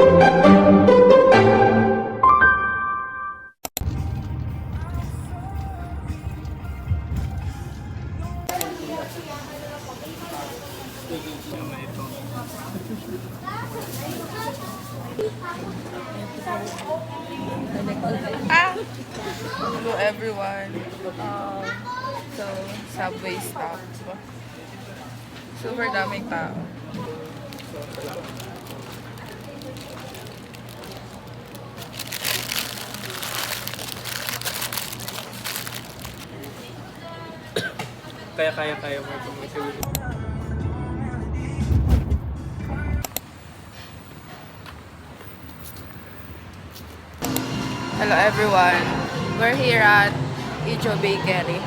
Hello everyone. So, subway stop. Super daming tao. Kaya mo itong mag-uwi. Hello everyone. We're here at Ijo Bakery.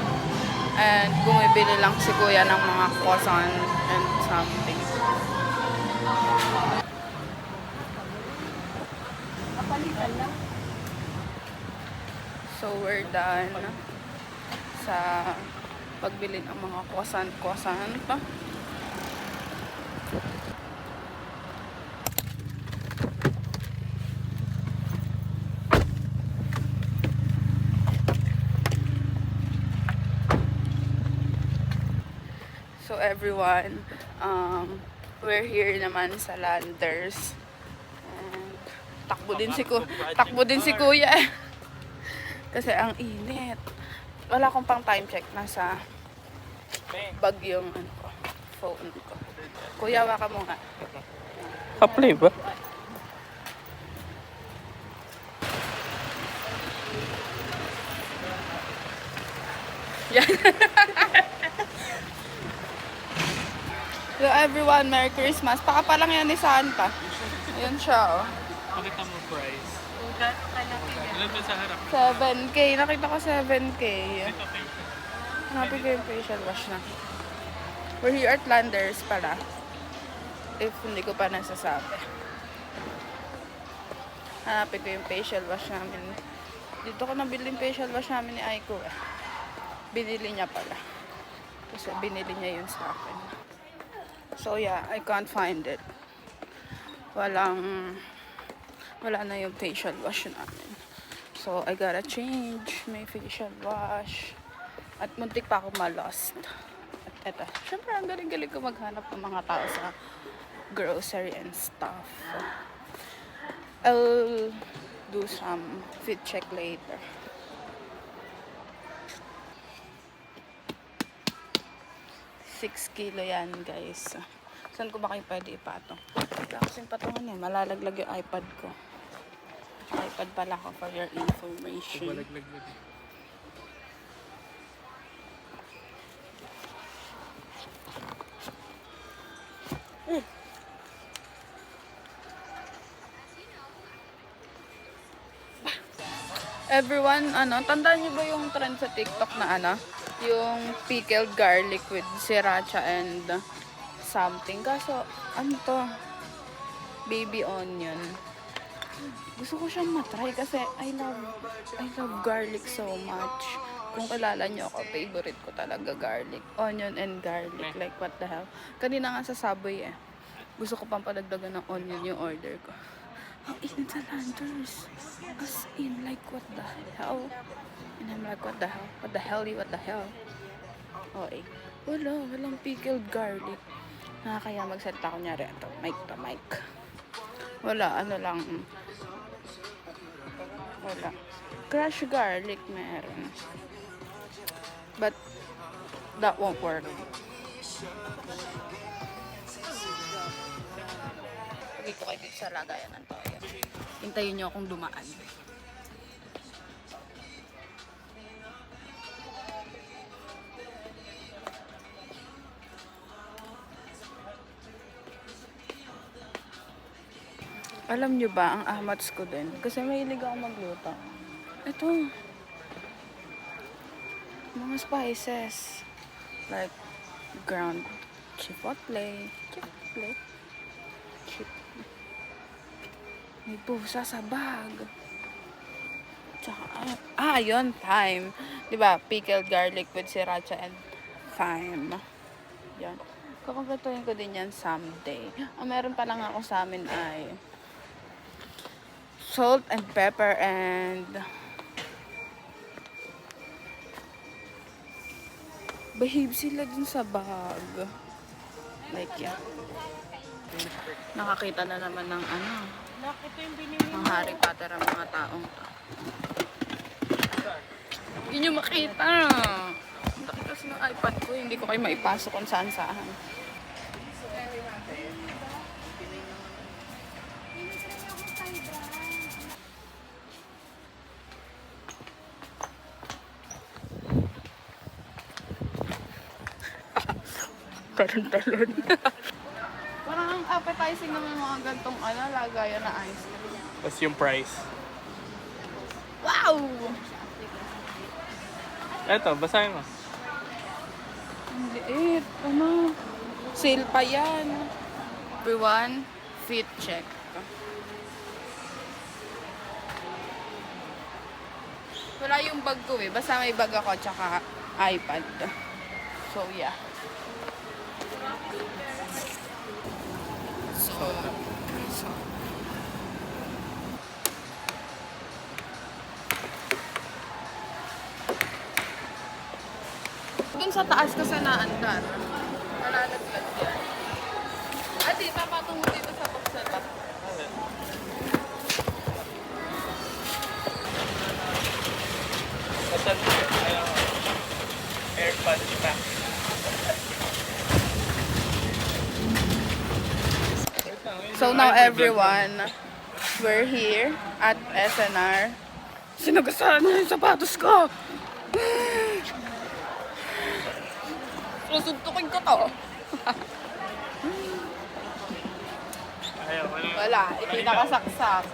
And bumibili lang si Kuya ng mga croissant and something. So we're done sa pagbili ng mga croissant. So everyone, we're here naman sa Landers. And takbo din si Kuya. Kasi ang init. Wala akong pang time check, nasa bag yung phone ko. Kuya, waka mo nga. Apply ba? Yan. So everyone, Merry Christmas. Paka pa lang yan ni Santa. Ayan siya, oh. Pakita mo price. Ilan ba sa harap? 7K. Nakita ko 7K. Hanapin ko yung facial wash na. We're here at Landers pala. If hindi ko pa nasasabi. Hanapin ko yung facial wash namin. Dito ko nabili yung facial wash namin ni Aiko eh. Binili niya pala. Kasi binili niya yun sa akin. So yeah, I can't find it. Wala na yung facial wash namin. So I gotta change my facial wash. At muntik pa ako ma-lost. At eto, syempre ang galing-galing ko maghanap ng mga tao sa grocery and stuff. I'll do some fit check later. Kilo yan, guys. Saan ko ba kayo pwede ipatong? Wala kasing patungan eh. Malalaglag yung iPad ko. iPad pala ko for your information. Malaglag mo din. Everyone, tandaan niyo ba yung trend sa TikTok na yung pickled garlic with sriracha and something. Kaso, baby onion. Gusto ko siyang matry kasi I love garlic so much. Kung kilala niyo ako, favorite ko talaga garlic. Onion and garlic. Like, what the hell. Kanina nga sa Subway eh. Gusto ko pang padagdagan ng onion yung order ko. Ang init sa Landers. As in, like, what the hell? And I'm like, what the hell? What the hell? Okay. Walang pickled garlic. Kaya magsalita ko nyari ito. Mic to mic. Wala. Crushed garlic meron. But, that won't work. Dito kayo dito sa lagayan ng toyo. Hintayin nyo akong dumaan. Alam nyo ba, ang ahmats ko din? Kasi mahilig ako magluto. Ito. Mga spices. Like, ground chipotle. May pusa sa bag. Tsaka, yun, thyme. Diba, pickled garlic with sriracha and thyme. Yan. Kukumpletuhin ko din yan someday. Ang meron pa lang ako sa amin ay salt and pepper and behave sila dun sa bag. Like, yeah. Nakakita na naman ng ano, Ito yung binili. ng Harry Potter ang mga taong to. Hindi nyo makita. Ang laki kasi ng iPad ko, hindi ko kayo maipasok kung saan saan. Talon-talon. Parang ang appetizing naman mga gantong ano, lagayan na ice cream. Tapos yung price. Wow! Eto, basahin mo. Ang liit. Ano? Sale pa yan. Everyone, fit check. Wala yung bag ko eh. Basta may bag ako tsaka iPad. So, yeah. So. Dun sa taas kasi naandar. Nalalaglag yan. Ate, papatong mo dito sa box na to. Asan? AirPod pa. So now everyone, we're here at SNR. Sinagasahan niya yung sapatos ko! Susuntukin ko to. Ayaw, Wala, ipinakasaksak.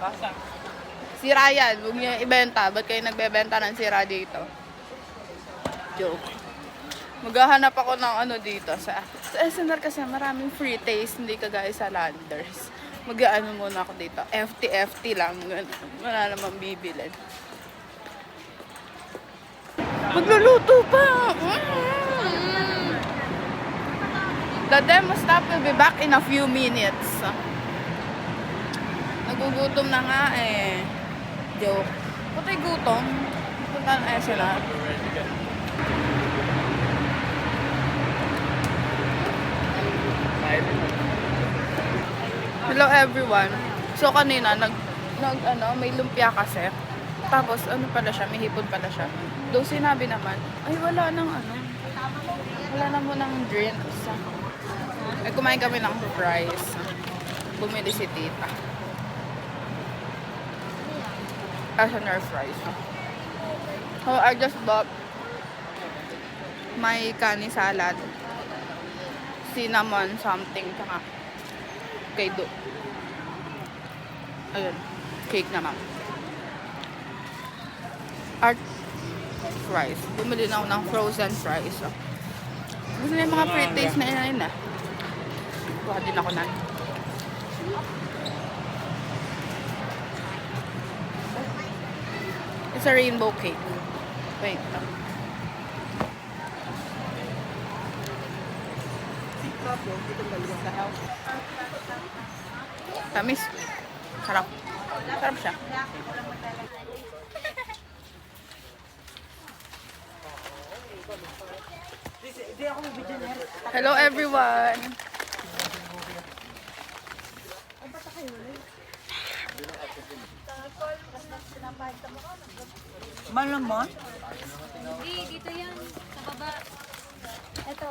Sira yan, huwag niyo ibenta. Ba't kayo nagbebenta ng sira dito? Joke. Maghahanap ako ng ano dito. Sa SNR kasi maraming free taste, hindi kagaya sa Landers. Mag-ano muna ako dito. FT lang. Wala namang bibilin. Magluluto pa! The demo stop will be back in a few minutes. Nagugutom na nga eh. Joke. Putay gutom. Punta ng SNR. Hello everyone. So kanina may lumpia kasi. Tapos ano pala siya, may hipon pala siya. Doon sinabi naman, ay wala nang wala na mo ng drinks. Ay kumain kami ng fries. Bumili si tita. SNR fries. So I just bought my kani salad, cinnamon something, tsaka kaido. Ayun, cake naman. Art fries. Bumili na ako ng frozen fries. Gusto na yung mga free taste na yun ah. Kuha din ako na. It's a rainbow cake. Wait. Tamis. Sarap. Sarap siya. Hello everyone. Malamon? Hindi, dito yan. Sa baba. Ito.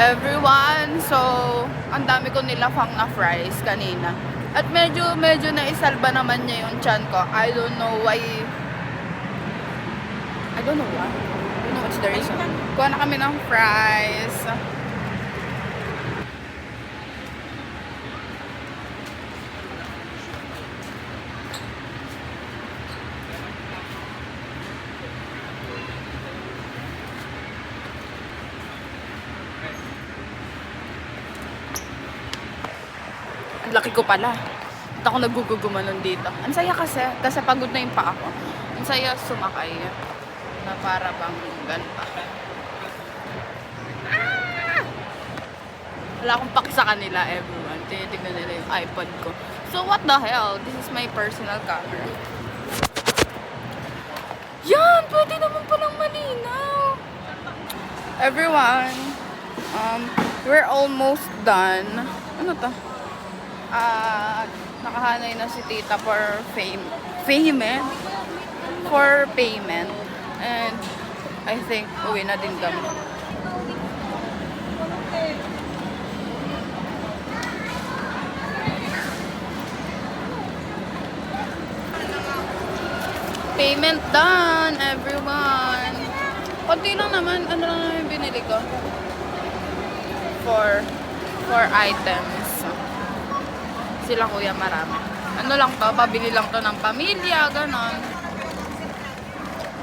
Everyone, so ang dami ko nilafang na fries kanina. At medyo naisalba naman niya yung chan ko. I don't know why. I don't know what's the reason. Kuha na kami ng fries. Laki ko pala. At ako nagugugumanon dito. Ang saya kasi pagod na yung paa ko. Ang saya sumakay. Na para bang ganta. Ah! Wala akong paki sa kanila, everyone. Tinitignan nila yung iPod ko. So, what the hell? This is my personal camera. Yan! Pwede naman palang malinaw. Everyone, we're almost done. Ano to? Nakahanay na si tita for payment. For payment. And I think uwi na din kami. Payment done, everyone. Konti lang naman. Ano lang naman yung binili ko? For items. Sila kuya marami. Ano lang to? Pabili lang to ng pamilya. Ganon.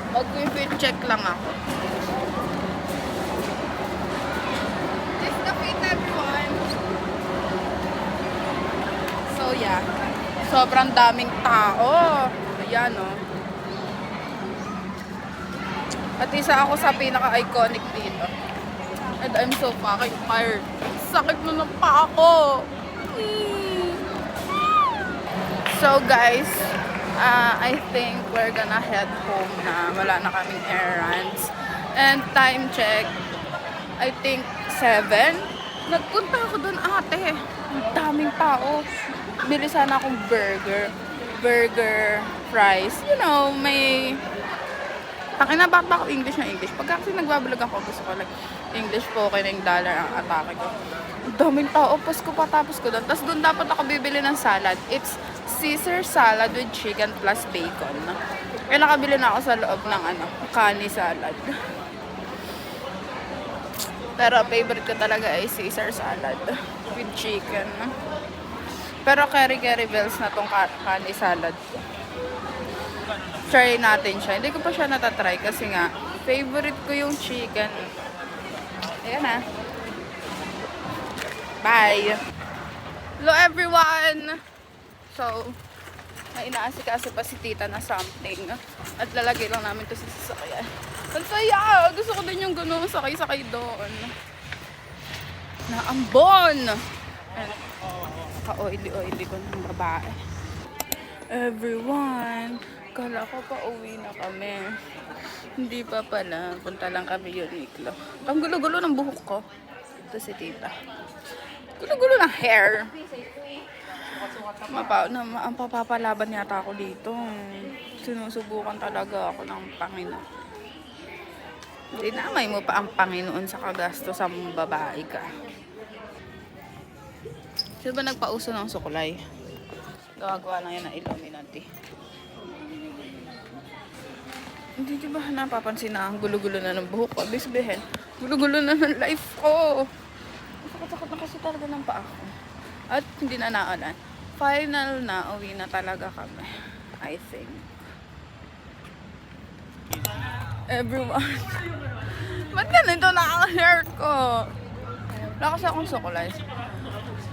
Mag-fit check lang ako. Just the fit, everyone. So, yeah. Sobrang daming tao. Ayan, oh. At isa ako sa pinaka-iconic dito. And I'm so fucking tired. Sakit na ng paa ko. So guys, I think we're gonna head home na. Wala na kaming errands. And time check, I think 7. Nagpunta ako dun ate. Ang daming tao. Bili sana akong burger, fries. You know, may... Bakit ba ako English na English? Pagka kasi nagbablog ako, gusto ko like English po, kaya ng dollar ang atake ko. Ang daming tao, Pasko pa tapos ko doon. Tapos doon dapat ako bibili ng salad. It's Caesar salad with chicken plus bacon. Kaya nakabili na ako sa loob ng kani salad. Pero favorite ko talaga ay Caesar salad with chicken. Pero keri bells na tong kani salad. Try natin siya. Hindi ko pa siya natatry kasi nga, favorite ko yung chicken. Ayan na. Bye! Hello everyone! So, may inaasikaso pa si tita na something. At lalagay lang namin to sa sasakyan. Ang saya! Gusto ko din yung gano'n sakay-sakay doon. Naambon! Ka-oily-oily ko ng babae. Everyone! Kala ko pa uwi na kami. Hindi pa pala. Punta lang kami Uniqlo. Ang gulo-gulo ng buhok ko. Ito si tita. Gulo-gulo ng hair. Ang papapalaban yata ako dito. Sinusubukan talaga ako ng Panginoon. Dinamay mo pa ang Panginoon sa kagasto sa babae ka. Sino ba nagpauso ng sukulay? Gawagawa lang yan ng Illuminati. Hindi di ba napapansin na ang gulo-gulo na ng buhok ko? Ibig sabihin, gulo-gulo na ng life ko. Sakit-sakit na kasi talaga ng paa ko. At hindi na naulan. Final na, uwi na talaga kami. I think. Everyone. Ba't ganito na ang hair ko? Wala kasi akong sukulay.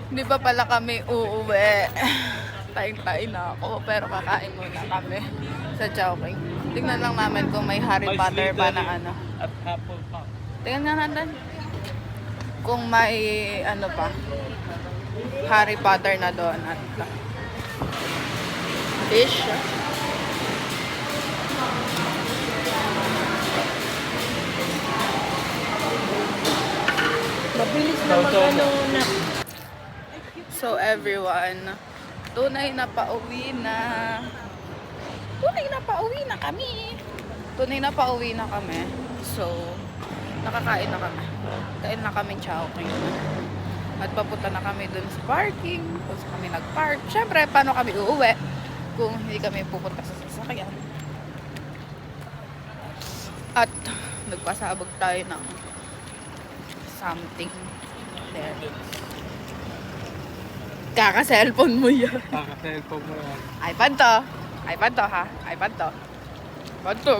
Hindi pa pala kami uuwi. Tayo na ako, pero kakain muna kami sa Chowking. Tingnan lang namin kung may Harry Potter pa na ano. At apple pop. Tingnan natin kung may ano pa, Harry Potter na doon at fish. Mabilis na mag-ano na. So everyone, tunay na pauwi na. Tunay na pauwi na kami. Tunay na pauwi na kami. So, nakakain na kami. Kain na kami Chowking. At papunta na kami dun sa parking. Kung saan kami nag-park. Siyempre, paano kami uuwi kung hindi kami pupunta sa sasakyan. At nagpasabog tayo ng something there. Kaka-cellphone mo yan. Kaka-cellphone mo yan. iPad to. iPad to ha. iPad to. iPad to.